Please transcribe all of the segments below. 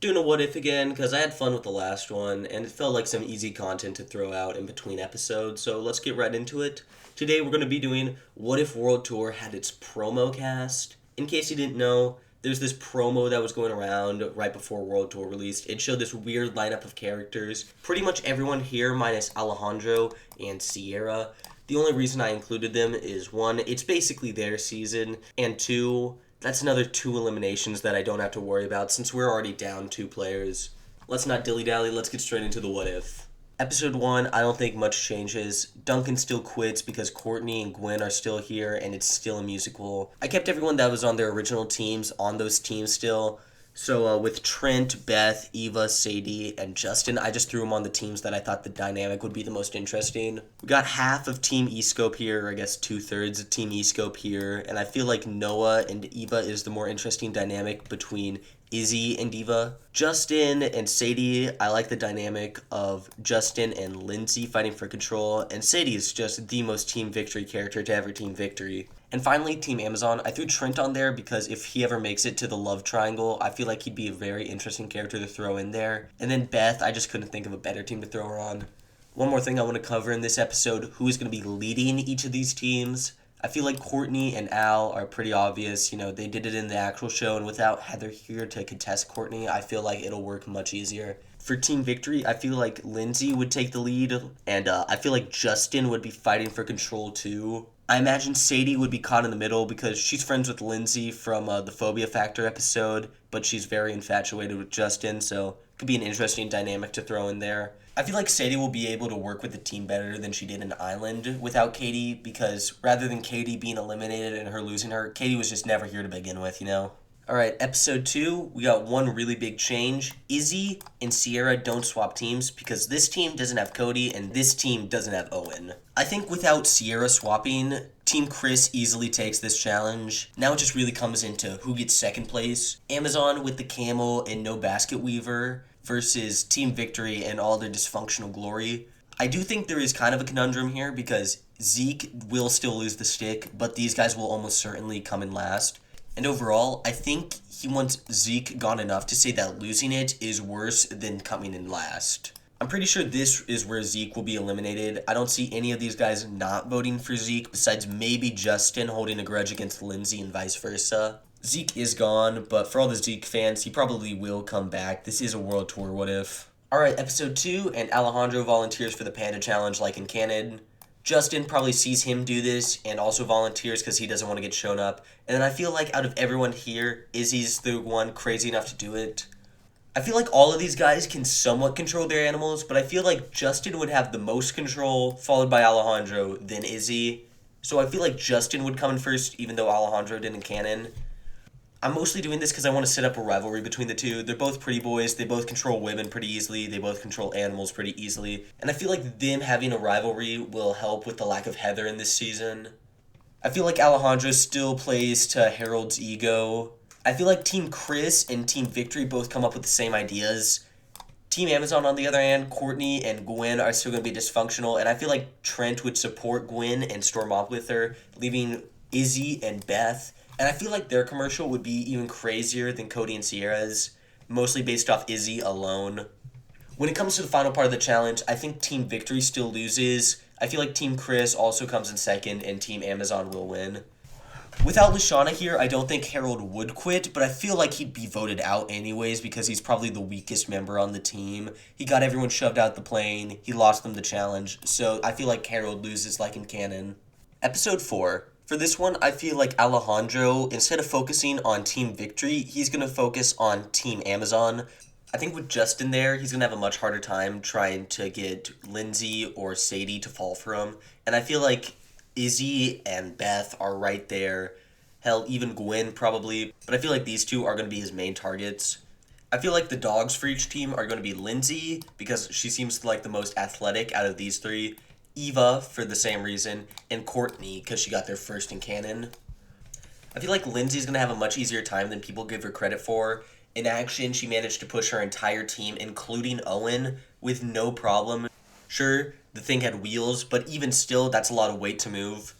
Doing a what if again because I had fun with the last one and it felt like some easy content to throw out in between episodes. So let's get right into it. Today we're going to be doing What If World Tour had its promo cast. In case you didn't know, there's this promo that was going around right before World Tour released. It showed this weird lineup of characters. Pretty much everyone here minus Alejandro and Sierra. The only reason I included them is one, it's basically their season, and two, that's another two eliminations that I don't have to worry about since we're already down two players. Let's not dilly-dally, let's get straight into the what if. Episode 1, I don't think much changes. Duncan still quits because Courtney and Gwen are still here and it's still a musical. I kept everyone that was on their original teams on those teams still. So with Trent, Beth, Eva, Sadie, and Justin, I just threw them on the teams that I thought the dynamic would be the most interesting. We got half of Team Escope here, or I guess 2/3 of Team Escope here, and I feel like Noah and Eva is the more interesting dynamic between Izzy and Eva. Justin and Sadie, I like the dynamic of Justin and Lindsay fighting for control, and Sadie is just the most Team Victory character to ever Team Victory. And finally, Team Amazon. I threw Trent on there because if he ever makes it to the love triangle, I feel like he'd be a very interesting character to throw in there. And then Beth, I just couldn't think of a better team to throw her on. One more thing I want to cover in this episode, who is going to be leading each of these teams. I feel like Courtney and Al are pretty obvious. You know, they did it in the actual show, and without Heather here to contest Courtney, I feel like it'll work much easier. For Team Victory, I feel like Lindsay would take the lead, and I feel like Justin would be fighting for control too. I imagine Sadie would be caught in the middle because she's friends with Lindsay from the Phobia Factor episode, but she's very infatuated with Justin, so it could be an interesting dynamic to throw in there. I feel like Sadie will be able to work with the team better than she did in Island without Katie because rather than Katie being eliminated and her losing her, Katie was just never here to begin with, you know? Alright, episode 2, we got one really big change. Izzy and Sierra don't swap teams because this team doesn't have Cody and this team doesn't have Owen. I think without Sierra swapping, Team Chris easily takes this challenge. Now it just really comes into who gets second place. Amazon with the camel and no basket weaver versus Team Victory and all their dysfunctional glory. I do think there is kind of a conundrum here because Zeke will still lose the stick, but these guys will almost certainly come in last. And overall, I think he wants Zeke gone enough to say that losing it is worse than coming in last. I'm pretty sure this is where Zeke will be eliminated. I don't see any of these guys not voting for Zeke, besides maybe Justin holding a grudge against Lindsay and vice versa. Zeke is gone, but for all the Zeke fans, he probably will come back. This is a world tour what if. Alright, episode 2, and Alejandro volunteers for the Panda Challenge like in canon. Justin probably sees him do this and also volunteers because he doesn't want to get shown up. And then I feel like out of everyone here, Izzy's the one crazy enough to do it. I feel like all of these guys can somewhat control their animals, but I feel like Justin would have the most control, followed by Alejandro, then Izzy. So I feel like Justin would come in first, even though Alejandro didn't canon. I'm mostly doing this because I want to set up a rivalry between the two. They're both pretty boys. They both control women pretty easily. They both control animals pretty easily. And I feel like them having a rivalry will help with the lack of Heather in this season. I feel like Alejandro still plays to Harold's ego. I feel like Team Chris and Team Victory both come up with the same ideas. Team Amazon, on the other hand, Courtney and Gwen are still going to be dysfunctional. And I feel like Trent would support Gwen and storm off with her, leaving Izzy and Beth. And I feel like their commercial would be even crazier than Cody and Sierra's, mostly based off Izzy alone. When it comes to the final part of the challenge, I think Team Victory still loses. I feel like Team Chris also comes in second, and Team Amazon will win. Without Lashana here, I don't think Harold would quit, but I feel like he'd be voted out anyways because he's probably the weakest member on the team. He got everyone shoved out the plane, he lost them the challenge, so I feel like Harold loses like in canon. Episode 4. For this one, I feel like Alejandro, instead of focusing on Team Victory, he's going to focus on Team Amazon. I think with Justin there, he's going to have a much harder time trying to get Lindsay or Sadie to fall for him. And I feel like Izzy and Beth are right there. Hell, even Gwen probably. But I feel like these two are going to be his main targets. I feel like the dogs for each team are going to be Lindsay, because she seems like the most athletic out of these three. Eva, for the same reason, and Courtney, because she got there first in canon. I feel like Lindsay's going to have a much easier time than people give her credit for. In action, she managed to push her entire team, including Owen, with no problem. Sure, the thing had wheels, but even still, that's a lot of weight to move.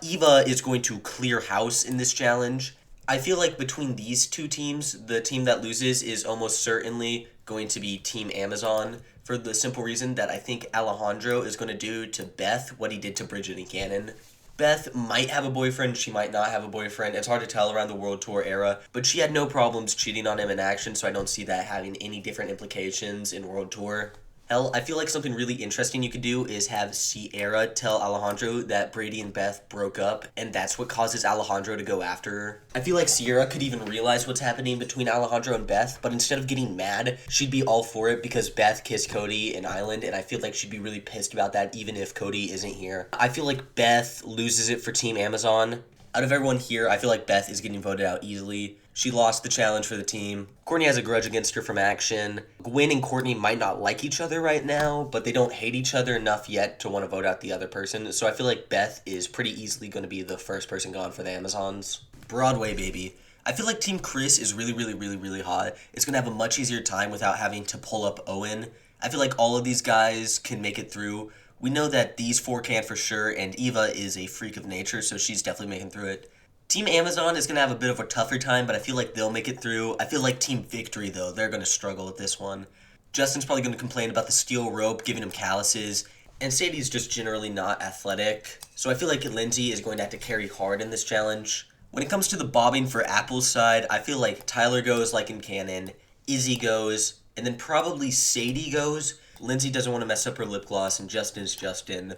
Eva is going to clear house in this challenge. I feel like between these two teams, the team that loses is almost certainly going to be Team Amazon for the simple reason that I think Alejandro is going to do to Beth what he did to Bridget and Cannon. Beth might have a boyfriend, she might not have a boyfriend. It's hard to tell around the World Tour era, but she had no problems cheating on him in action, so I don't see that having any different implications in World Tour. Hell, I feel like something really interesting you could do is have Sierra tell Alejandro that Brady and Beth broke up, and that's what causes Alejandro to go after her. I feel like Sierra could even realize what's happening between Alejandro and Beth, but instead of getting mad, she'd be all for it because Beth kissed Cody in Island, and I feel like she'd be really pissed about that even if Cody isn't here. I feel like Beth loses it for Team Amazon. Out of everyone here, I feel like Beth is getting voted out easily. She lost the challenge for the team. Courtney has a grudge against her from action. Gwen and Courtney might not like each other right now, but they don't hate each other enough yet to want to vote out the other person. So I feel like Beth is pretty easily going to be the first person gone for the Amazons. Broadway, baby. I feel like Team Chris is really hot. It's going to have a much easier time without having to pull up Owen. I feel like all of these guys can make it through. We know that these four can for sure, and Eva is a freak of nature, so she's definitely making through it. Team Amazon is going to have a bit of a tougher time, but I feel like they'll make it through. I feel like Team Victory, though, they're going to struggle with this one. Justin's probably going to complain about the steel rope giving him calluses, and Sadie's just generally not athletic. So I feel like Lindsay is going to have to carry hard in this challenge. When it comes to the bobbing for Apple's side, I feel like Tyler goes like in Cannon, Izzy goes, and then probably Sadie goes. Lindsay doesn't want to mess up her lip gloss, and Justin is Justin.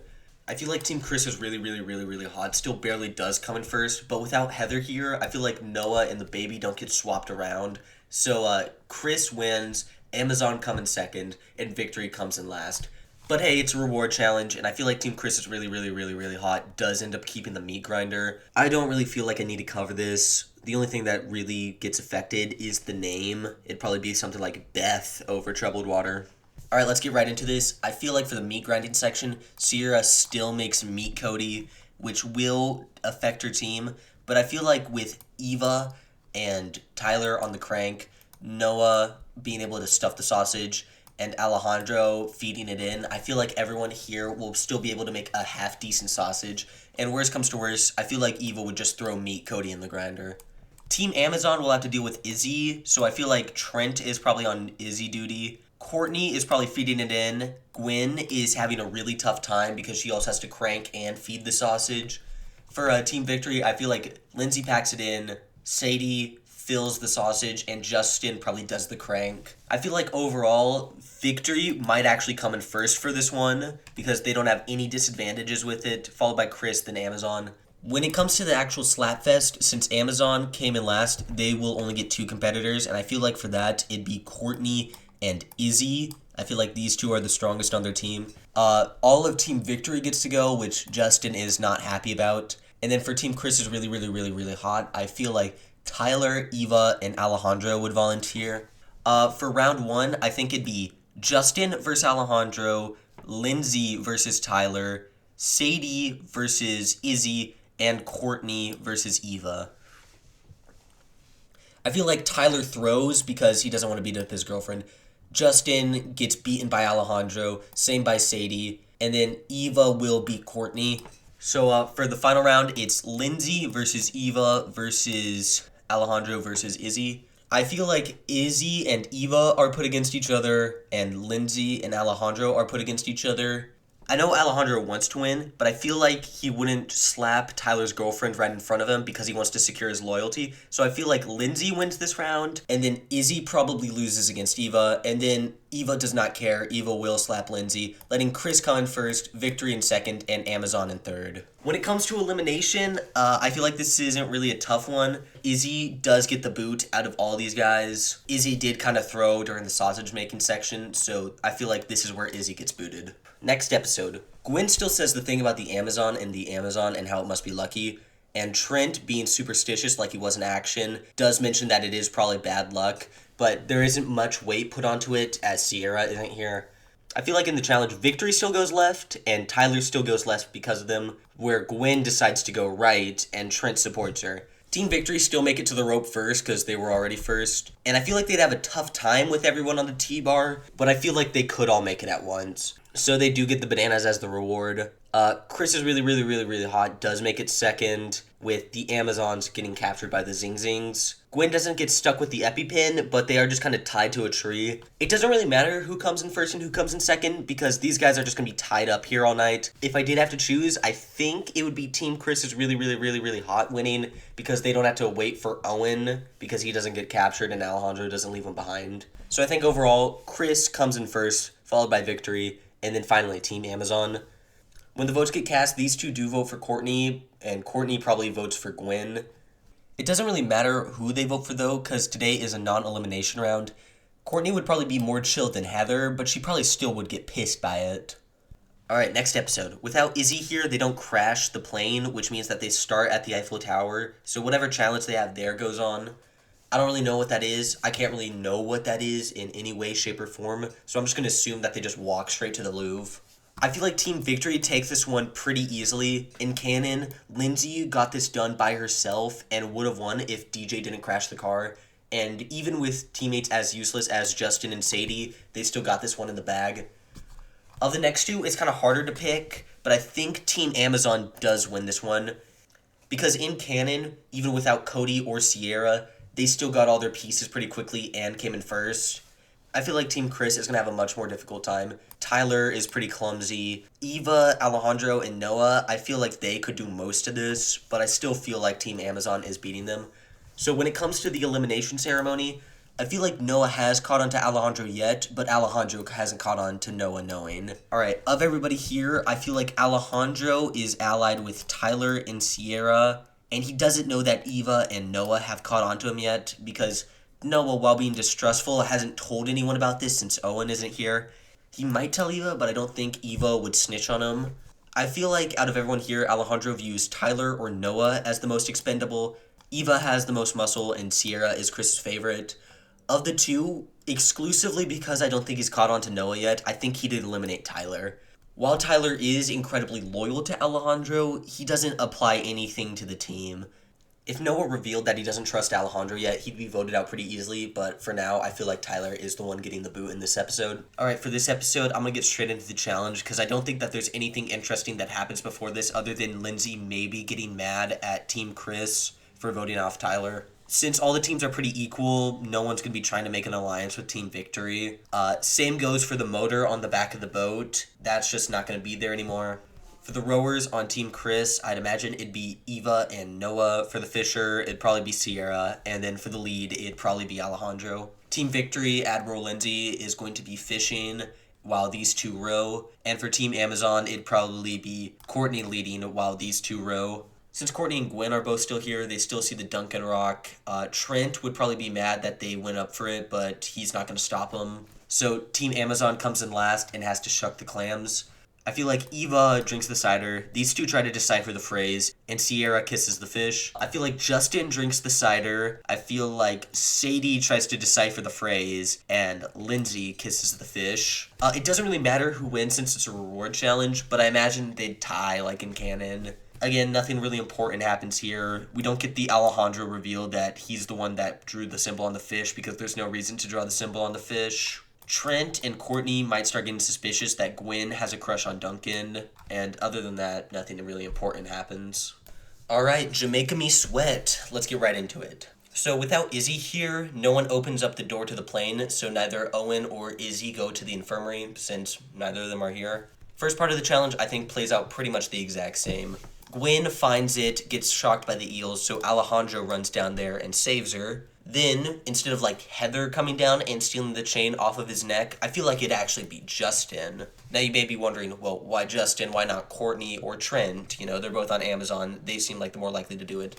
I feel like Team Chris is really hot. Still barely does come in first, but without Heather here, I feel like Noah and the baby don't get swapped around. So Chris wins, Amazon come in second, and Victory comes in last. But hey, it's a reward challenge, and I feel like Team Chris is really hot, does end up keeping the meat grinder. I don't really feel like I need to cover this. The only thing that really gets affected is the name. It'd probably be something like Beth over Troubled Water. Alright, let's get right into this. I feel like for the meat grinding section, Sierra still makes meat Cody, which will affect her team. But I feel like with Eva and Tyler on the crank, Noah being able to stuff the sausage, and Alejandro feeding it in, I feel like everyone here will still be able to make a half-decent sausage. And worst comes to worst, I feel like Eva would just throw meat Cody in the grinder. Team Amazon will have to deal with Izzy, so I feel like Trent is probably on Izzy duty. Courtney is probably feeding it in. Gwen is having a really tough time because she also has to crank and feed the sausage. For Team Victory, I feel like Lindsay packs it in, Sadie fills the sausage, and Justin probably does the crank. I feel like overall, Victory might actually come in first for this one because they don't have any disadvantages with it, followed by Chris, then Amazon. When it comes to the actual Slapfest, since Amazon came in last, they will only get 2 competitors, and I feel like for that, it'd be Courtney and Izzy. I feel like these two are the strongest on their team. All of Team Victory gets to go, which Justin is not happy about. And then for Team Chris is really hot. I feel like Tyler, Eva, and Alejandro would volunteer. For round 1, I think it'd be Justin versus Alejandro, Lindsay versus Tyler, Sadie versus Izzy, and Courtney versus Eva. I feel like Tyler throws because he doesn't want to beat up his girlfriend. Justin gets beaten by Alejandro, same by Sadie, and then Eva will beat Courtney. So for the final round, it's Lindsay versus Eva versus Alejandro versus Izzy. I feel like Izzy and Eva are put against each other, and Lindsay and Alejandro are put against each other. I know Alejandro wants to win, but I feel like he wouldn't slap Tyler's girlfriend right in front of him because he wants to secure his loyalty. So I feel like Lindsay wins this round, and then Izzy probably loses against Eva, and then Eva does not care. Eva will slap Lindsay, letting Chris come in first, Victory in second, and Amazon in third. When it comes to elimination, I feel like this isn't really a tough one. Izzy does get the boot out of all these guys. Izzy did kind of throw during the sausage making section, so I feel like this is where Izzy gets booted. Next episode, Gwen still says the thing about the Amazon and how it must be lucky, and Trent, being superstitious like he was in action, does mention that it is probably bad luck, but there isn't much weight put onto it as Sierra isn't here. I feel like in the challenge, Victory still goes left, and Tyler still goes left because of them, where Gwen decides to go right, and Trent supports her. Team Victory still make it to the rope first because they were already first, and I feel like they'd have a tough time with everyone on the T-bar, but I feel like they could all make it at once. So they do get the bananas as the reward. Chris is really, really, really, really hot. Does make it second with the Amazons getting captured by the Zing Zings. Gwen doesn't get stuck with the EpiPen, but they are just kind of tied to a tree. It doesn't really matter who comes in first and who comes in second because these guys are just going to be tied up here all night. If I did have to choose, I think it would be Team Chris is really, really, really, really hot winning because they don't have to wait for Owen because he doesn't get captured and Alejandro doesn't leave him behind. So I think overall, Chris comes in first, followed by Victory, and then finally Team Amazon. When the votes get cast, these two do vote for Courtney, and Courtney probably votes for Gwen. It doesn't really matter who they vote for, though, because today is a non-elimination round. Courtney would probably be more chill than Heather, but she probably still would get pissed by it. Alright, next episode. Without Izzy here, they don't crash the plane, which means that they start at the Eiffel Tower, so whatever challenge they have there goes on. I don't really know what that is. I can't really know what that is in any way, shape, or form, so I'm just going to assume that they just walk straight to the Louvre. I feel like Team Victory takes this one pretty easily. In canon, Lindsay got this done by herself and would have won if DJ didn't crash the car. And even with teammates as useless as Justin and Sadie, they still got this one in the bag. Of the next two, it's kind of harder to pick, but I think Team Amazon does win this one. Because in canon, even without Cody or Sierra, they still got all their pieces pretty quickly and came in first. I feel like Team Chris is going to have a much more difficult time. Tyler is pretty clumsy. Eva, Alejandro, and Noah, I feel like they could do most of this, but I still feel like Team Amazon is beating them. So when it comes to the elimination ceremony, I feel like Noah has caught on to Alejandro yet, but Alejandro hasn't caught on to Noah knowing. Alright, of everybody here, I feel like Alejandro is allied with Tyler and Sierra, and he doesn't know that Eva and Noah have caught on to him yet, because Noah, while being distrustful, hasn't told anyone about this since Owen isn't here. He might tell Eva, but I don't think Eva would snitch on him. I feel like out of everyone here, Alejandro views Tyler or Noah as the most expendable. Eva has the most muscle, and Sierra is Chris's favorite. Of the two, exclusively because I don't think he's caught on to Noah yet, I think he'd eliminate Tyler. While Tyler is incredibly loyal to Alejandro, he doesn't apply anything to the team. If Noah revealed that he doesn't trust Alejandro yet, he'd be voted out pretty easily, but for now, I feel like Tyler is the one getting the boot in this episode. Alright, for this episode, I'm gonna get straight into the challenge, because I don't think that there's anything interesting that happens before this other than Lindsay maybe getting mad at Team Chris for voting off Tyler. Since all the teams are pretty equal, no one's gonna be trying to make an alliance with Team Victory. Same goes for the motor on the back of the boat. That's just not gonna be there anymore. For the rowers on Team Chris, I'd imagine it'd be Eva and Noah. For the fisher, it'd probably be Sierra. And then for the lead, it'd probably be Alejandro. Team Victory, Admiral Lindsay is going to be fishing while these two row. And for Team Amazon, it'd probably be Courtney leading while these two row. Since Courtney and Gwen are both still here, they still see the Duncan Rock. Trent would probably be mad that they went up for it, but he's not going to stop them. So Team Amazon comes in last and has to shuck the clams. I feel like Eva drinks the cider, these two try to decipher the phrase, and Sierra kisses the fish. I feel like Justin drinks the cider, I feel like Sadie tries to decipher the phrase, and Lindsay kisses the fish. It doesn't really matter who wins since it's a reward challenge, but I imagine they'd tie like in canon. Again, nothing really important happens here. We don't get the Alejandro reveal that he's the one that drew the symbol on the fish because there's no reason to draw the symbol on the fish. Trent and Courtney might start getting suspicious that Gwen has a crush on Duncan, and other than that, nothing really important happens. Alright, Jamaica Me Sweat. Let's get right into it. So without Izzy here, no one opens up the door to the plane, so neither Owen or Izzy go to the infirmary, since neither of them are here. First part of the challenge, I think, plays out pretty much the exact same. Gwen finds it, gets shocked by the eels, so Alejandro runs down there and saves her. Then, instead of like Heather coming down and stealing the chain off of his neck, I feel like it'd actually be Justin. Now you may be wondering, well, why Justin? Why not Courtney or Trent? You know, they're both on Amazon. They seem like the more likely to do it.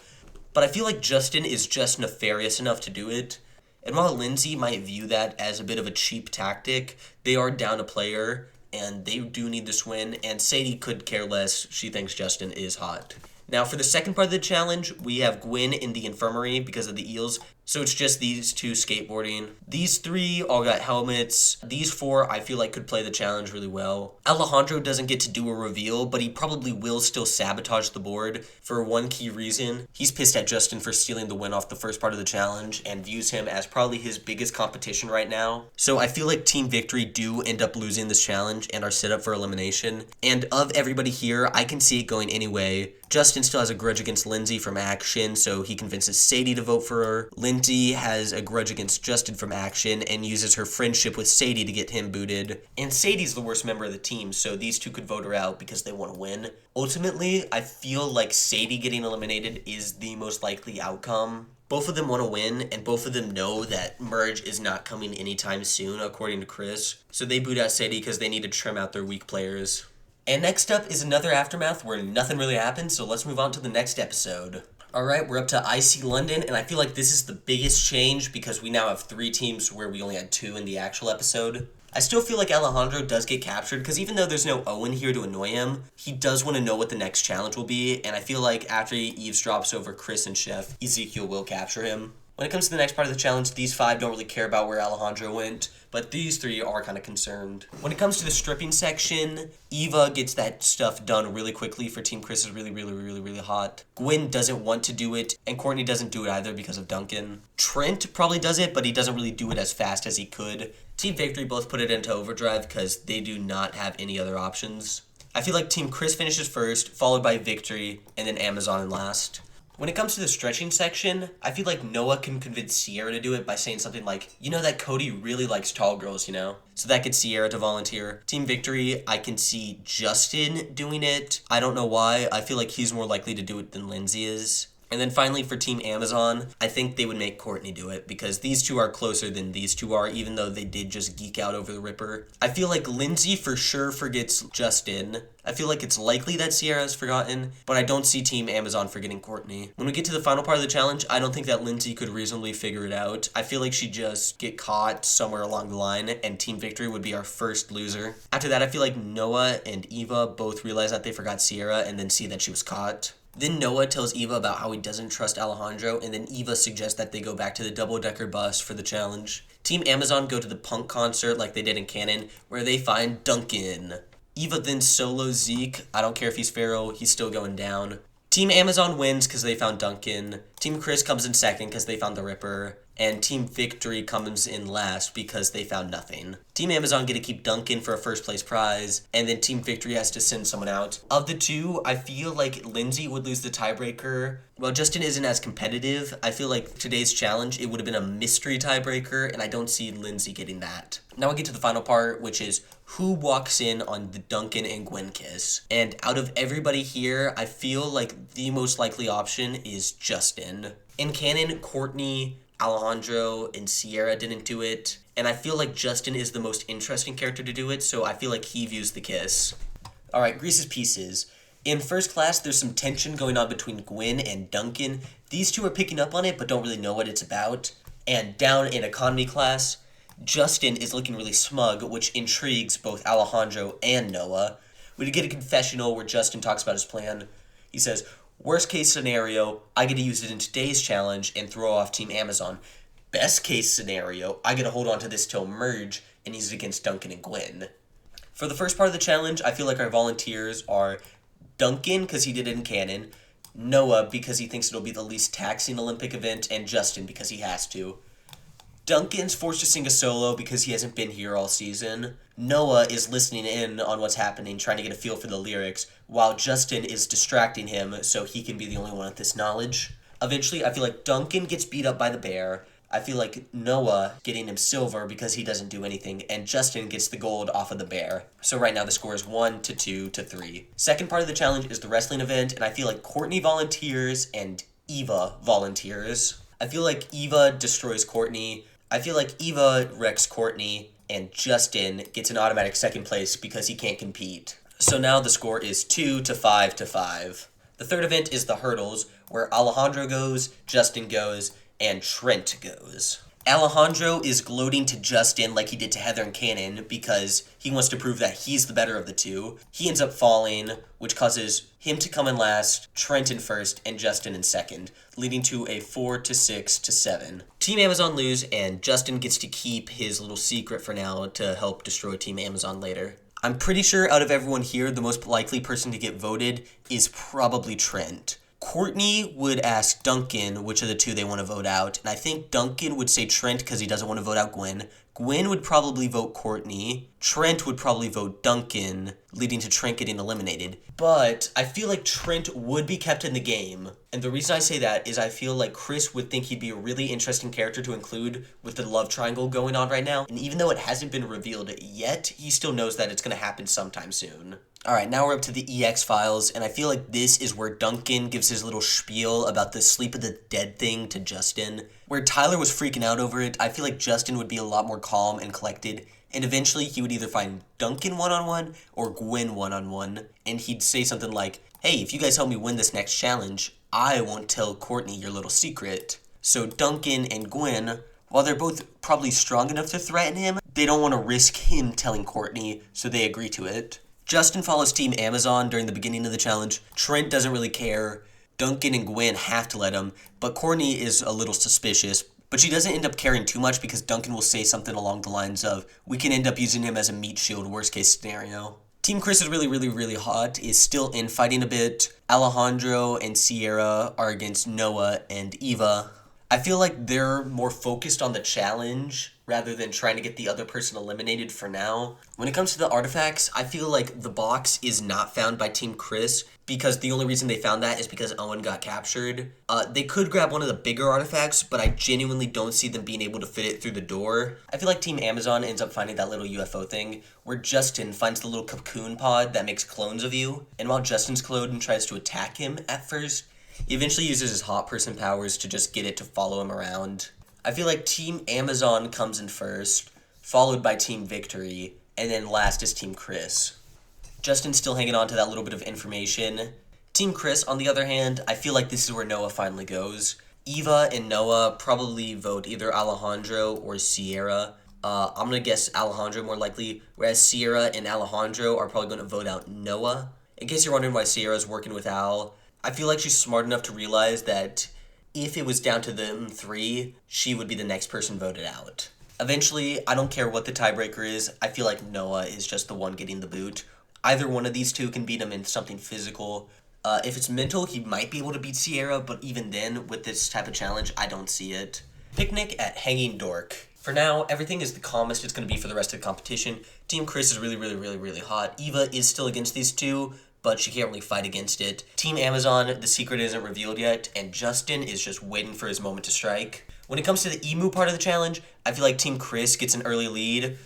But I feel like Justin is just nefarious enough to do it. And while Lindsay might view that as a bit of a cheap tactic, they are down a player, and they do need this win, and Sadie could care less. She thinks Justin is hot. Now, for the second part of the challenge, we have Gwen in the infirmary because of the eels. So it's just these two skateboarding. These three all got helmets. These four I feel like could play the challenge really well. Alejandro doesn't get to do a reveal, but he probably will still sabotage the board for one key reason. He's pissed at Justin for stealing the win off the first part of the challenge and views him as probably his biggest competition right now. So I feel like Team Victory do end up losing this challenge and are set up for elimination. And of everybody here, I can see it going any way. Justin still has a grudge against Lindsay from Action, so he convinces Sadie to vote for her. Lindsay has a grudge against Justin from Action and uses her friendship with Sadie to get him booted. And Sadie's the worst member of the team, so these two could vote her out because they want to win. Ultimately, I feel like Sadie getting eliminated is the most likely outcome. Both of them want to win, and both of them know that Merge is not coming anytime soon, according to Chris. So they boot out Sadie because they need to trim out their weak players. And next up is another Aftermath where nothing really happened, so let's move on to the next episode. Alright, we're up to IC London, and I feel like this is the biggest change because we now have 3 teams where we only had 2 in the actual episode. I still feel like Alejandro does get captured because even though there's no Owen here to annoy him, he does want to know what the next challenge will be, and I feel like after he eavesdrops over Chris and Chef, Ezekiel will capture him. When it comes to the next part of the challenge, these 5 don't really care about where Alejandro went, but these 3 are kind of concerned. When it comes to the stripping section, Eva gets that stuff done really quickly for Team Chris is really hot. Gwen doesn't want to do it, and Courtney doesn't do it either because of Duncan. Trent probably does it, but he doesn't really do it as fast as he could. Team Victory both put it into overdrive because they do not have any other options. I feel like Team Chris finishes first, followed by Victory, and then Amazon in last. When it comes to the stretching section, I feel like Noah can convince Sierra to do it by saying something like, you know that Cody really likes tall girls, you know? So that gets Sierra to volunteer. Team Victory, I can see Justin doing it. I don't know why. I feel like he's more likely to do it than Lindsay is. And then finally for Team Amazon, I think they would make Courtney do it because these two are closer than these two are, even though they did just geek out over the Ripper. I feel like Lindsay for sure forgets Justin. I feel like it's likely that Sierra has forgotten, but I don't see Team Amazon forgetting Courtney. When we get to the final part of the challenge, I don't think that Lindsay could reasonably figure it out. I feel like she'd just get caught somewhere along the line, and Team Victory would be our first loser. After that, I feel like Noah and Eva both realize that they forgot Sierra and then see that she was caught. Then Noah tells Eva about how he doesn't trust Alejandro, and then Eva suggests that they go back to the double-decker bus for the challenge. Team Amazon go to the punk concert like they did in Canon, where they find Duncan. Eva then solos Zeke. I don't care if he's Pharaoh, he's still going down. Team Amazon wins because they found Duncan. Team Chris comes in second because they found the Ripper. And Team Victory comes in last because they found nothing. Team Amazon get to keep Duncan for a first place prize, and then Team Victory has to send someone out. Of the two, I feel like Lindsay would lose the tiebreaker. While Justin isn't as competitive, I feel like today's challenge, it would have been a mystery tiebreaker, and I don't see Lindsay getting that. Now we get to the final part, which is who walks in on the Duncan and Gwen kiss. And out of everybody here, I feel like the most likely option is Justin. In canon, Courtney, Alejandro, and Sierra didn't do it, and I feel like Justin is the most interesting character to do it, so I feel like he views the kiss. Alright, Grease's Pieces. In first class, there's some tension going on between Gwen and Duncan. These two are picking up on it, but don't really know what it's about. And down in economy class, Justin is looking really smug, which intrigues both Alejandro and Noah. We get a confessional where Justin talks about his plan. He says, worst case scenario, I get to use it in today's challenge and throw off Team Amazon. Best case scenario, I get to hold on to this till Merge and use it against Duncan and Gwen. For the first part of the challenge, I feel like our volunteers are Duncan, because he did it in canon, Noah, because he thinks it'll be the least taxing Olympic event, and Justin, because he has to. Duncan's forced to sing a solo because he hasn't been here all season. Noah is listening in on what's happening, trying to get a feel for the lyrics, while Justin is distracting him so he can be the only one with this knowledge. Eventually, I feel like Duncan gets beat up by the bear. I feel like Noah getting him silver because he doesn't do anything, and Justin gets the gold off of the bear. So right now the score is 1-2-3. Second part of the challenge is the wrestling event, and I feel like Courtney volunteers and Eva volunteers. I feel like Eva destroys Courtney. I feel like Eva wrecks Courtney, and Justin gets an automatic second place because he can't compete. So now the score is 2-5-5. The third event is the hurdles, where Alejandro goes, Justin goes, and Trent goes. Alejandro is gloating to Justin like he did to Heather and Cannon because he wants to prove that he's the better of the two. He ends up falling, which causes him to come in last, Trent in first, and Justin in second, leading to a 4-6-7. Team Amazon lose, and Justin gets to keep his little secret for now to help destroy Team Amazon later. I'm pretty sure out of everyone here, the most likely person to get voted is probably Trent. Courtney would ask Duncan which of the two they want to vote out, and I think Duncan would say Trent because he doesn't want to vote out Gwen. Gwen would probably vote Courtney. Trent would probably vote Duncan, leading to Trent getting eliminated. But I feel like Trent would be kept in the game, and the reason I say that is I feel like Chris would think he'd be a really interesting character to include with the love triangle going on right now, and even though it hasn't been revealed yet, he still knows that it's going to happen sometime soon. Alright, now we're up to the EX files, and I feel like this is where Duncan gives his little spiel about the sleep of the dead thing to Justin. Where Tyler was freaking out over it, I feel like Justin would be a lot more calm and collected, and eventually he would either find Duncan one-on-one or Gwen one-on-one, and he'd say something like, hey, if you guys help me win this next challenge, I won't tell Courtney your little secret. So Duncan and Gwen, while they're both probably strong enough to threaten him, they don't want to risk him telling Courtney, so they agree to it. Justin follows Team Amazon during the beginning of the challenge. Trent doesn't really care. Duncan and Gwen have to let him, but Courtney is a little suspicious. But she doesn't end up caring too much because Duncan will say something along the lines of, we can end up using him as a meat shield, worst case scenario. Team Chris is really hot, is still infighting a bit. Alejandro and Sierra are against Noah and Eva. I feel like they're more focused on the challenge rather than trying to get the other person eliminated for now. When it comes to the artifacts, I feel like the box is not found by Team Chris because the only reason they found that is because Owen got captured. They could grab one of the bigger artifacts, but I genuinely don't see them being able to fit it through the door. I feel like Team Amazon ends up finding that little UFO thing where Justin finds the little cocoon pod that makes clones of you, and while Justin's clone tries to attack him at first, he eventually uses his hot person powers to just get it to follow him around. I feel like Team Amazon comes in first, followed by Team Victory, and then last is Team Chris. Justin's still hanging on to that little bit of information. Team Chris, on the other hand, I feel like this is where Noah finally goes. Eva and Noah probably vote either Alejandro or Sierra. I'm going to guess Alejandro more likely, whereas Sierra and Alejandro are probably going to vote out Noah. In case you're wondering why Sierra's working with Al, I feel like she's smart enough to realize that if it was down to them three, she would be the next person voted out. Eventually, I don't care what the tiebreaker is, I feel like Noah is just the one getting the boot. Either one of these two can beat him in something physical. If it's mental, he might be able to beat Sierra, but even then, with this type of challenge, I don't see it. Picnic at Hanging Dork. For now, everything is the calmest it's going to be for the rest of the competition. Team Chris is really hot. Eva is still against these two, but she can't really fight against it. Team Amazon, the secret isn't revealed yet, and Justin is just waiting for his moment to strike. When it comes to the emu part of the challenge, I feel like Team Chris gets an early lead.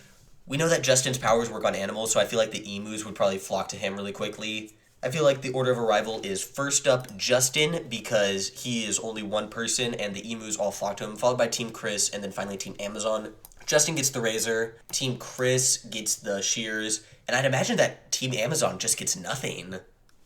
We know that Justin's powers work on animals, so I feel like the emus would probably flock to him really quickly. I feel like the order of arrival is first up Justin because he is only one person and the emus all flock to him, followed by Team Chris and then finally Team Amazon. Justin gets the razor, Team Chris gets the shears, and I'd imagine that Team Amazon just gets nothing.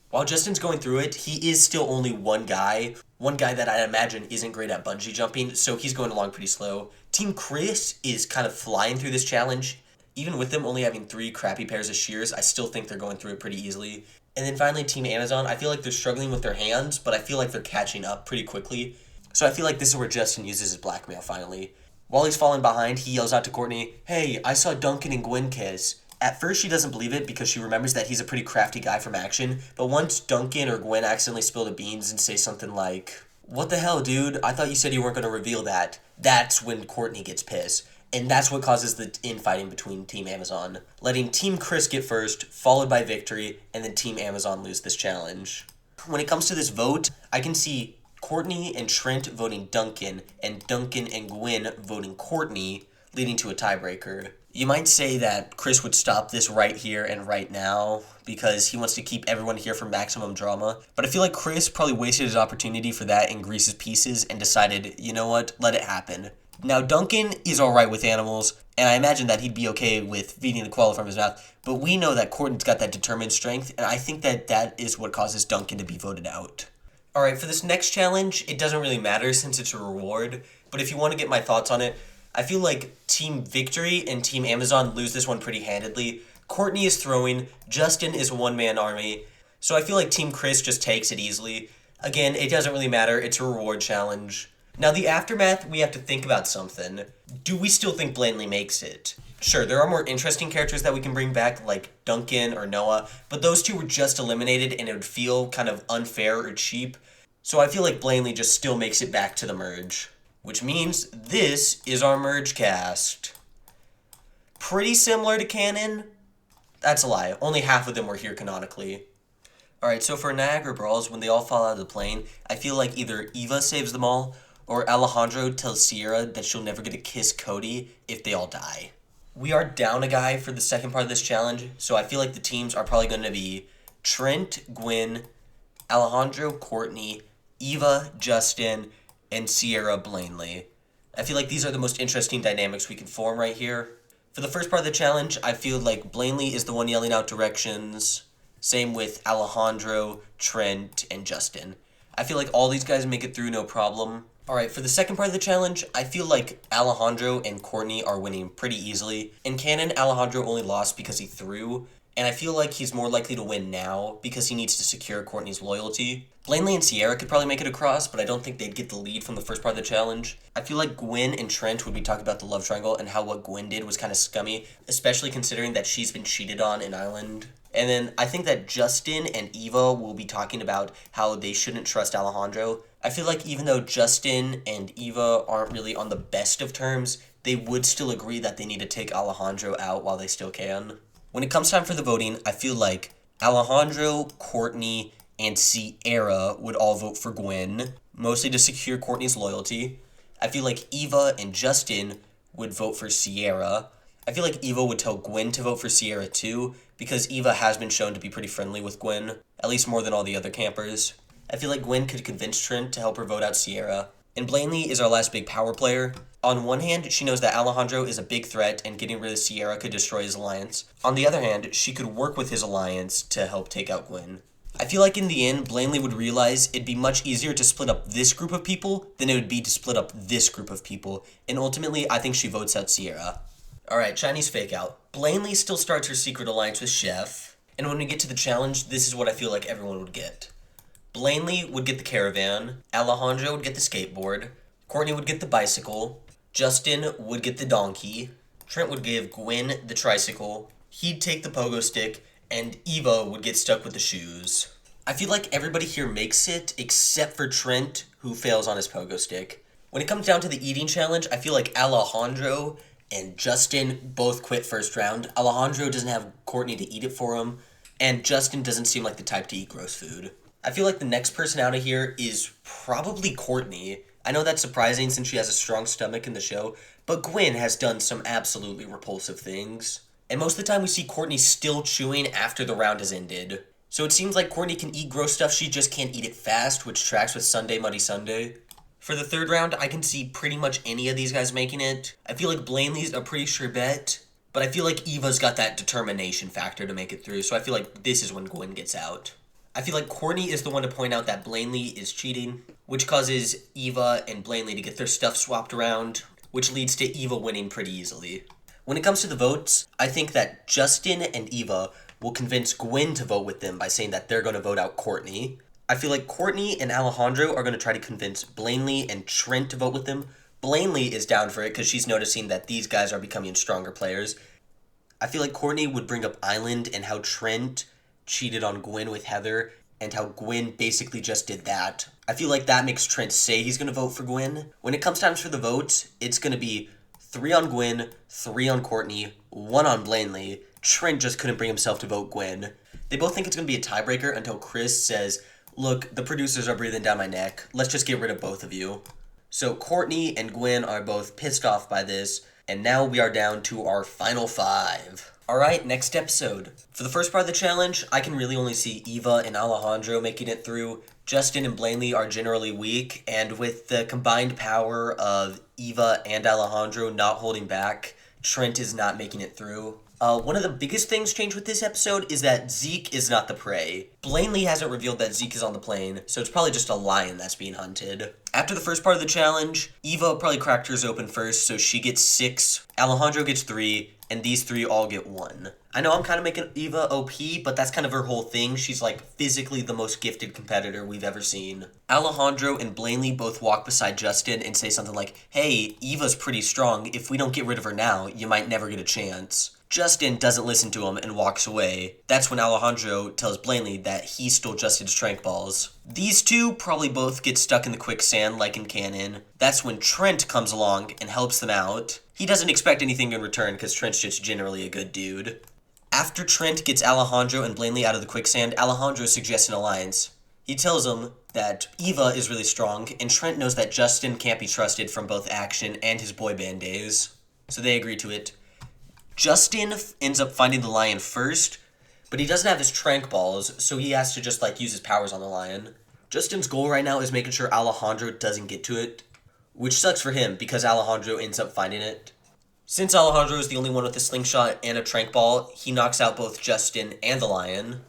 While Justin's going through it, he is still only one guy that I'd imagine isn't great at bungee jumping, so he's going along pretty slow. Team Chris is kind of flying through this challenge. Even with them only having 3 crappy pairs of shears, I still think they're going through it pretty easily. And then finally, Team Amazon, I feel like they're struggling with their hands, but I feel like they're catching up pretty quickly. So I feel like this is where Justin uses his blackmail finally. While he's falling behind, he yells out to Courtney, "Hey, I saw Duncan and Gwen kiss." At first, she doesn't believe it because she remembers that he's a pretty crafty guy from action, but once Duncan or Gwen accidentally spill the beans and say something like, "What the hell, dude? I thought you said you weren't going to reveal that," that's when Courtney gets pissed. And that's what causes the infighting between Team Amazon, letting Team Chris get first, followed by Victory, and then Team Amazon lose this challenge. When it comes to this vote, I can see Courtney and Trent voting Duncan, and Duncan and Gwen voting Courtney, leading to a tiebreaker. You might say that Chris would stop this right here and right now because he wants to keep everyone here for maximum drama, but I feel like Chris probably wasted his opportunity for that in Grease's Pieces and decided, you know what, let it happen. Now, Duncan is alright with animals, and I imagine that he'd be okay with feeding the koala from his mouth, but we know that Courtney's got that determined strength, and I think that that is what causes Duncan to be voted out. Alright, for this next challenge, it doesn't really matter since it's a reward, but if you want to get my thoughts on it, I feel like Team Victory and Team Amazon lose this one pretty handedly. Courtney is throwing, Justin is one-man army, so I feel like Team Chris just takes it easily. Again, it doesn't really matter, it's a reward challenge. Now the aftermath, we have to think about something. Do we still think Blanley makes it? Sure, there are more interesting characters that we can bring back, like Duncan or Noah, but those two were just eliminated and it would feel kind of unfair or cheap. So I feel like Blanley just still makes it back to the merge. Which means this is our merge cast. Pretty similar to canon. That's a lie. Only half of them were here canonically. Alright, so for Niagara Brawls, when they all fall out of the plane, I feel like either Eva saves them all, or Alejandro tells Sierra that she'll never get to kiss Cody if they all die. We are down a guy for the second part of this challenge, so I feel like the teams are probably going to be Trent, Gwen, Alejandro, Courtney, Eva, Justin, and Sierra, Blanley. I feel like these are the most interesting dynamics we can form right here. For the first part of the challenge, I feel like Blanley is the one yelling out directions. Same with Alejandro, Trent, and Justin. I feel like all these guys make it through no problem. Alright, for the second part of the challenge, I feel like Alejandro and Courtney are winning pretty easily. In canon, Alejandro only lost because he threw, and I feel like he's more likely to win now because he needs to secure Courtney's loyalty. Blanley and Sierra could probably make it across, but I don't think they'd get the lead from the first part of the challenge. I feel like Gwen and Trent would be talking about the love triangle and how what Gwen did was kind of scummy, especially considering that she's been cheated on in Island. And then I think that Justin and Eva will be talking about how they shouldn't trust Alejandro. I feel like even though Justin and Eva aren't really on the best of terms, they would still agree that they need to take Alejandro out while they still can. When it comes time for the voting, I feel like Alejandro, Courtney, and Sierra would all vote for Gwen, mostly to secure Courtney's loyalty. I feel like Eva and Justin would vote for Sierra. I feel like Eva would tell Gwen to vote for Sierra too, because Eva has been shown to be pretty friendly with Gwen, at least more than all the other campers. I feel like Gwen could convince Trent to help her vote out Sierra. And Blanley is our last big power player. On one hand, she knows that Alejandro is a big threat and getting rid of Sierra could destroy his alliance. On the other hand, she could work with his alliance to help take out Gwen. I feel like in the end, Blanley would realize it'd be much easier to split up this group of people than it would be to split up this group of people. And ultimately, I think she votes out Sierra. Alright, Chinese fake out. Blanley still starts her secret alliance with Chef. And when we get to the challenge, this is what I feel like everyone would get. Blanley would get the caravan, Alejandro would get the skateboard, Courtney would get the bicycle, Justin would get the donkey, Trent would give Gwen the tricycle, he'd take the pogo stick, and Eva would get stuck with the shoes. I feel like everybody here makes it except for Trent, who fails on his pogo stick. When it comes down to the eating challenge, I feel like Alejandro and Justin both quit first round. Alejandro doesn't have Courtney to eat it for him, and Justin doesn't seem like the type to eat gross food. I feel like the next person out of here is probably Courtney. I know that's surprising since she has a strong stomach in the show, but Gwen has done some absolutely repulsive things. And most of the time we see Courtney still chewing after the round has ended. So it seems like Courtney can eat gross stuff, she just can't eat it fast, which tracks with Sunday Muddy Sunday. For the third round, I can see pretty much any of these guys making it. I feel like Blanley's a pretty sure bet, but I feel like Eva's got that determination factor to make it through, so I feel like this is when Gwen gets out. I feel like Courtney is the one to point out that Blanley is cheating, which causes Eva and Blanley to get their stuff swapped around, which leads to Eva winning pretty easily. When it comes to the votes, I think that Justin and Eva will convince Gwen to vote with them by saying that they're going to vote out Courtney. I feel like Courtney and Alejandro are going to try to convince Blanley and Trent to vote with them. Blanley is down for it because she's noticing that these guys are becoming stronger players. I feel like Courtney would bring up Island and how Trent cheated on Gwen with Heather, and how Gwen basically just did that. I feel like that makes Trent say he's going to vote for Gwen. When it comes time for the votes, it's going to be 3 on Gwen, 3 on Courtney, 1 on Blanley. Trent just couldn't bring himself to vote Gwen. They both think it's going to be a tiebreaker until Chris says, "Look, the producers are breathing down my neck. Let's just get rid of both of you." So Courtney and Gwen are both pissed off by this, and now we are down to our final 5. Alright, next episode. For the first part of the challenge, I can really only see Eva and Alejandro making it through. Justin and Blanley are generally weak, and with the combined power of Eva and Alejandro not holding back, Trent is not making it through. One of the biggest things changed with this episode is that Zeke is not the prey. Blanley hasn't revealed that Zeke is on the plane, so it's probably just a lion that's being hunted. After the first part of the challenge, Eva probably cracked hers open first, so she gets 6, Alejandro gets 3, and these 3 all get 1. I know I'm kind of making Eva OP, but that's kind of her whole thing. She's like physically the most gifted competitor we've ever seen. Alejandro and Blanley both walk beside Justin and say something like, "Hey, Eva's pretty strong. If we don't get rid of her now, you might never get a chance." Justin doesn't listen to him and walks away. That's when Alejandro tells Blanley that he stole Justin's trank balls. These two probably both get stuck in the quicksand like in canon. That's when Trent comes along and helps them out. He doesn't expect anything in return because Trent's just generally a good dude. After Trent gets Alejandro and Blanley out of the quicksand, Alejandro suggests an alliance. He tells him that Eva is really strong, and Trent knows that Justin can't be trusted from both action and his boy band days. So they agree to it. Justin ends up finding the lion first, but he doesn't have his trank balls, so he has to just use his powers on the lion. Justin's goal right now is making sure Alejandro doesn't get to it, which sucks for him because Alejandro ends up finding it. Since Alejandro is the only one with a slingshot and a trank ball, he knocks out both Justin and the lion.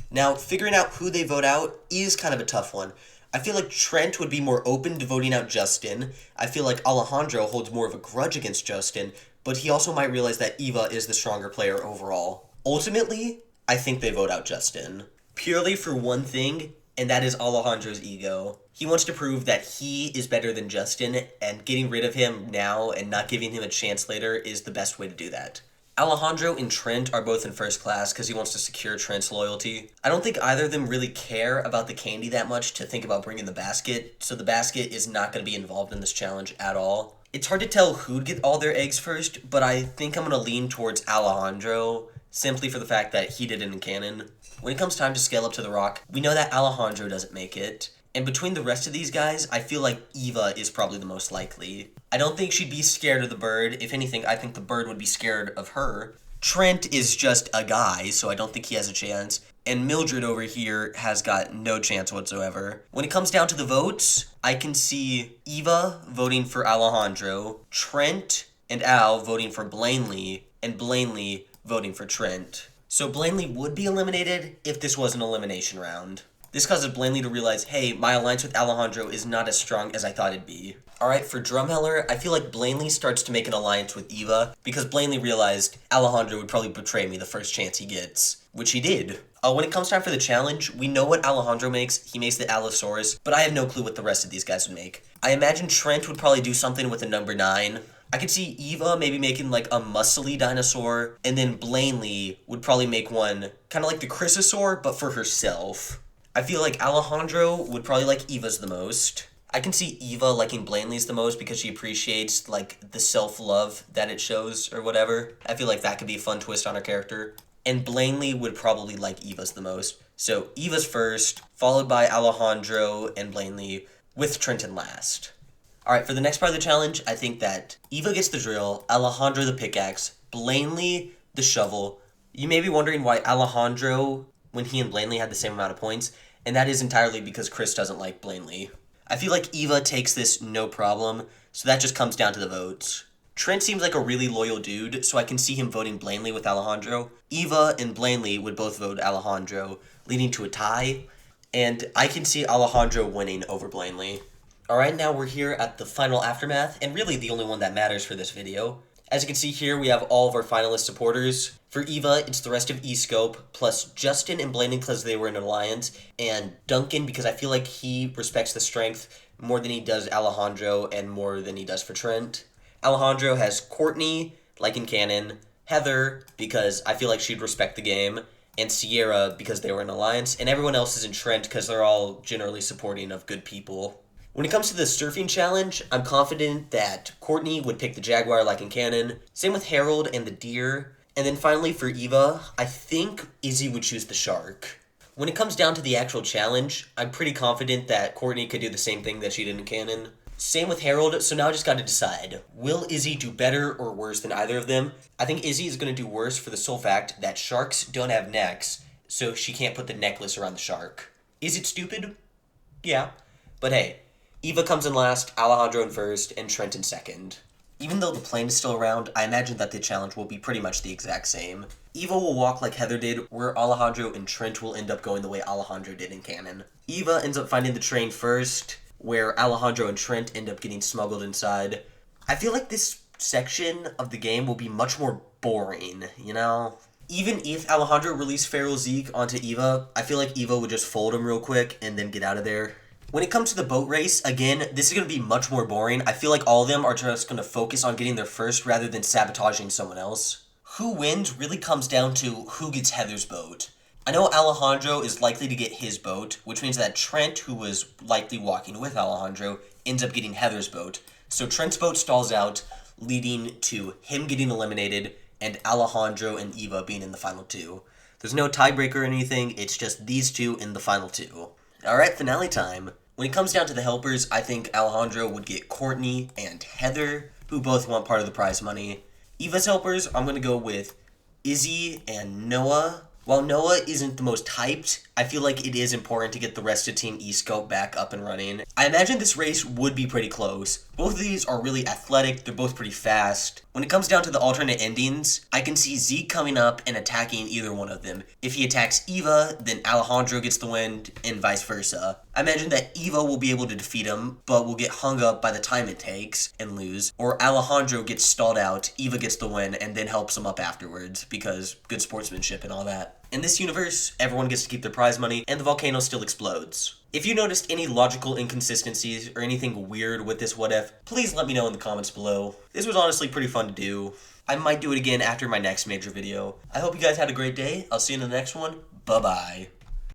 Now, figuring out who they vote out is kind of a tough one. I feel like Trent would be more open to voting out Justin. I feel like Alejandro holds more of a grudge against Justin, but he also might realize that Eva is the stronger player overall. Ultimately, I think they vote out Justin. Purely for one thing, and that is Alejandro's ego. He wants to prove that he is better than Justin, and getting rid of him now and not giving him a chance later is the best way to do that. Alejandro and Trent are both in first class because he wants to secure Trent's loyalty. I don't think either of them really care about the candy that much to think about bringing the basket, so the basket is not going to be involved in this challenge at all. It's hard to tell who'd get all their eggs first, but I think I'm going to lean towards Alejandro, simply for the fact that he did it in canon. When it comes time to scale up to the rock, we know that Alejandro doesn't make it. And between the rest of these guys, I feel like Eva is probably the most likely. I don't think she'd be scared of the bird. If anything, I think the bird would be scared of her. Trent is just a guy, so I don't think he has a chance. And Mildred over here has got no chance whatsoever. When it comes down to the votes, I can see Eva voting for Alejandro, Trent and Al voting for Blanley, and Blanley voting for Trent. So Blanley would be eliminated if this was an elimination round. This causes Blanley to realize, hey, my alliance with Alejandro is not as strong as I thought it'd be. Alright, for Drumheller, I feel like Blanley starts to make an alliance with Eva because Blanley realized Alejandro would probably betray me the first chance he gets, which he did. When it comes time for the challenge, we know what Alejandro makes. He makes the Allosaurus, but I have no clue what the rest of these guys would make. I imagine Trent would probably do something with a number 9. I could see Eva maybe making a muscly dinosaur, and then Blanley would probably make one kind of like the Chrysosaur, but for herself. I feel like Alejandro would probably like Eva's the most. I can see Eva liking Blanley's the most because she appreciates the self-love that it shows or whatever. I feel like that could be a fun twist on her character. And Blanley would probably like Eva's the most. So Eva's first, followed by Alejandro and Blanley, with Trenton last. Alright, for the next part of the challenge, I think that Eva gets the drill, Alejandro the pickaxe, Blanley the shovel. You may be wondering why Alejandro, when he and Blanley had the same amount of points, and that is entirely because Chris doesn't like Blanley. I feel like Eva takes this no problem, so that just comes down to the votes. Trent seems like a really loyal dude, so I can see him voting Blanley with Alejandro. Eva and Blanley would both vote Alejandro, leading to a tie, and I can see Alejandro winning over Blanley. Alright, now we're here at the final aftermath, and really the only one that matters for this video. As you can see here, we have all of our finalist supporters. For Eva, it's the rest of eScope, plus Justin and Blanley because they were in an alliance, and Duncan because I feel like he respects the strength more than he does Alejandro and more than he does for Trent. Alejandro has Courtney, like in canon, Heather, because I feel like she'd respect the game, and Sierra, because they were in alliance, and everyone else is in Trent because they're all generally supporting of good people. When it comes to the surfing challenge, I'm confident that Courtney would pick the Jaguar like in canon, same with Harold and the deer, and then finally for Eva, I think Izzy would choose the shark. When it comes down to the actual challenge, I'm pretty confident that Courtney could do the same thing that she did in canon. Same with Harold, so now I just got to decide. Will Izzy do better or worse than either of them? I think Izzy is going to do worse for the sole fact that sharks don't have necks, so she can't put the necklace around the shark. Is it stupid? Yeah. But hey, Eva comes in last, Alejandro in first, and Trent in second. Even though the plane is still around, I imagine that the challenge will be pretty much the exact same. Eva will walk like Heather did, where Alejandro and Trent will end up going the way Alejandro did in canon. Eva ends up finding the train first, where Alejandro and Trent end up getting smuggled inside. I feel like this section of the game will be much more boring, you know? Even if Alejandro released Feral Zeke onto Eva, I feel like Eva would just fold him real quick and then get out of there. When it comes to the boat race, again, this is going to be much more boring. I feel like all of them are just going to focus on getting there first rather than sabotaging someone else. Who wins really comes down to who gets Heather's boat. I know Alejandro is likely to get his boat, which means that Trent, who was likely walking with Alejandro, ends up getting Heather's boat. So Trent's boat stalls out, leading to him getting eliminated and Alejandro and Eva being in the final two. There's no tiebreaker or anything, it's just these two in the final two. Alright, finale time. When it comes down to the helpers, I think Alejandro would get Courtney and Heather, who both want part of the prize money. Eva's helpers, I'm going to go with Izzy and Noah. While Noah isn't the most hyped, I feel like it is important to get the rest of Team eScope back up and running. I imagine this race would be pretty close. Both of these are really athletic, they're both pretty fast. When it comes down to the alternate endings, I can see Zeke coming up and attacking either one of them. If he attacks Eva, then Alejandro gets the win, and vice versa. I imagine that Eva will be able to defeat him, but will get hung up by the time it takes and lose. Or Alejandro gets stalled out, Eva gets the win, and then helps him up afterwards, because good sportsmanship and all that. In this universe, everyone gets to keep their prize money, and the volcano still explodes. If you noticed any logical inconsistencies or anything weird with this what if, please let me know in the comments below. This was honestly pretty fun to do. I might do it again after my next major video. I hope you guys had a great day. I'll see you in the next one. Bye-bye.